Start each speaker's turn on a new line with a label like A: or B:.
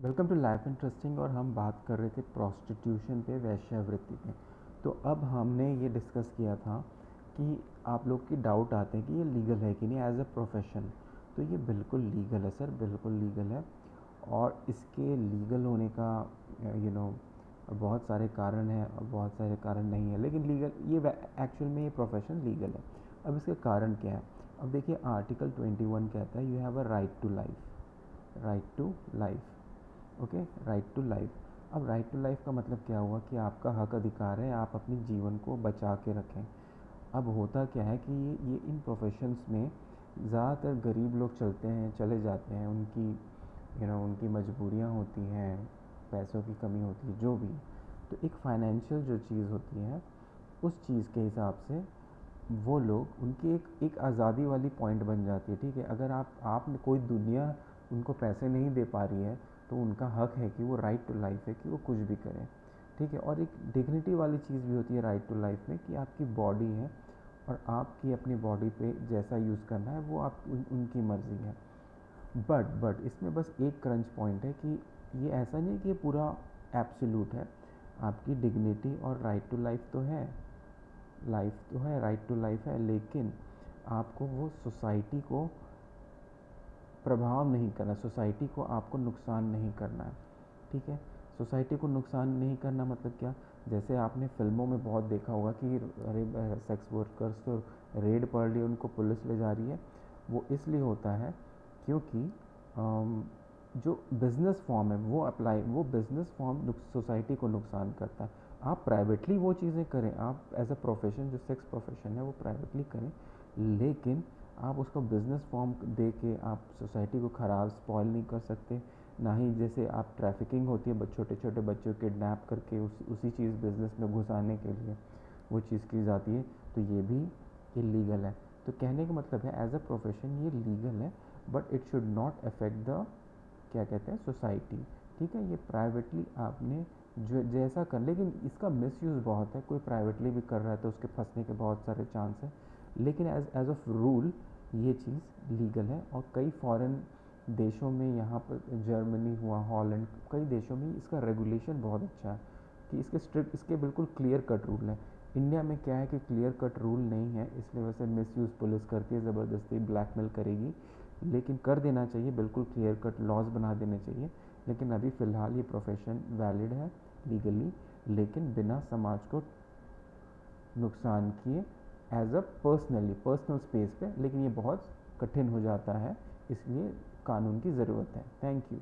A: Welcome to life interesting. और हम बात कर रहे थे प्रोस्टिट्यूशन पे, वेश्यावृत्ति पे। तो अब हमने ये डिस्कस किया था कि आप लोग की डाउट आते हैं कि ये लीगल है कि नहीं एज अ प्रोफेशन। तो ये बिल्कुल लीगल है सर, बिल्कुल लीगल है। और इसके लीगल होने का बहुत सारे कारण हैं और बहुत सारे कारण नहीं है, लेकिन लीगल ये एक्चुअल में ये प्रोफेशन लीगल है। अब इसके कारण क्या है? अब देखिए, आर्टिकल 21 कहता है you have a right to life. Right to life, okay, right to life. अब राइट टू लाइफ का मतलब क्या हुआ कि आपका हक अधिकार है आप अपने जीवन को बचा के रखें। अब होता क्या है कि ये इन प्रोफेशंस में ज़्यादातर गरीब लोग चले जाते हैं। उनकी मजबूरियाँ होती हैं, पैसों की कमी होती है, जो भी। तो एक फाइनेंशियल जो चीज़ होती है, उस चीज़ के हिसाब से वो लोग, उनकी एक आज़ादी वाली पॉइंट बन जाती है। ठीक है, अगर आपने कोई दुनिया उनको पैसे नहीं दे पा रही है, तो उनका हक है कि वो राइट टू लाइफ है कि वो कुछ भी करें। ठीक है, और एक डिग्निटी वाली चीज़ भी होती है राइट टू लाइफ में कि आपकी बॉडी है और आपकी अपनी बॉडी पे जैसा यूज़ करना है वो उनकी मर्ज़ी है। बट इसमें बस एक क्रंच पॉइंट है कि ये ऐसा नहीं कि ये पूरा एब्सोल्यूट है। आपकी डिग्निटी और राइट टू लाइफ तो है, राइट टू लाइफ है, लेकिन आपको वो सोसाइटी को प्रभाव नहीं करना, सोसाइटी को आपको नुकसान नहीं करना है। ठीक है, सोसाइटी को नुकसान नहीं करना मतलब क्या? जैसे आपने फिल्मों में बहुत देखा होगा कि अरे सेक्स वर्कर्स तो रेड पड़ रही है, उनको पुलिस ले जा रही है। वो इसलिए होता है क्योंकि जो बिज़नेस फॉर्म है वो बिज़नेस फॉर्म सोसाइटी को नुकसान करता है। आप प्राइवेटली वो चीज़ें करें, आप एज अ प्रोफेशन, जो सेक्स प्रोफेशन है वो प्राइवेटली करें, लेकिन आप उसको बिज़नेस फॉर्म दे के आप सोसाइटी को ख़राब स्पॉइल नहीं कर सकते। ना ही जैसे आप ट्रैफिकिंग होती है, छोटे छोटे बच्चों को किडनैप करके उसी चीज़ बिज़नेस में घुसाने के लिए वो चीज़ की जाती है, तो ये भी इलीगल है। तो कहने का मतलब है एज अ प्रोफेशन ये लीगल है, but it should not affect the, क्या कहते हैं, सोसाइटी। ठीक है, ये प्राइवेटली आपने जो जैसा कर, लेकिन इसका मिसयूज़ बहुत है। कोई प्राइवेटली भी कर रहा है तो उसके फंसने के बहुत सारे चांस हैं, लेकिन एज ऑफ रूल ये चीज़ लीगल है। और कई फॉरेन देशों में, यहाँ पर जर्मनी हुआ, हॉलैंड, कई देशों में इसका रेगुलेशन बहुत अच्छा है कि इसके बिल्कुल क्लियर कट रूल हैं। इंडिया में क्या है कि क्लियर कट रूल नहीं है, इसलिए वैसे मिसयूज़ पुलिस करके ज़बरदस्ती ब्लैकमेल करेगी। लेकिन कर देना चाहिए, बिल्कुल क्लियर कट लॉज बना देने चाहिए। लेकिन अभी फ़िलहाल ये प्रोफेशन वैलिड है लीगली, लेकिन बिना समाज को नुकसान किए, एज अ पर्सनल स्पेस पे। लेकिन ये बहुत कठिन हो जाता है, इसलिए कानून की ज़रूरत है। Thank you.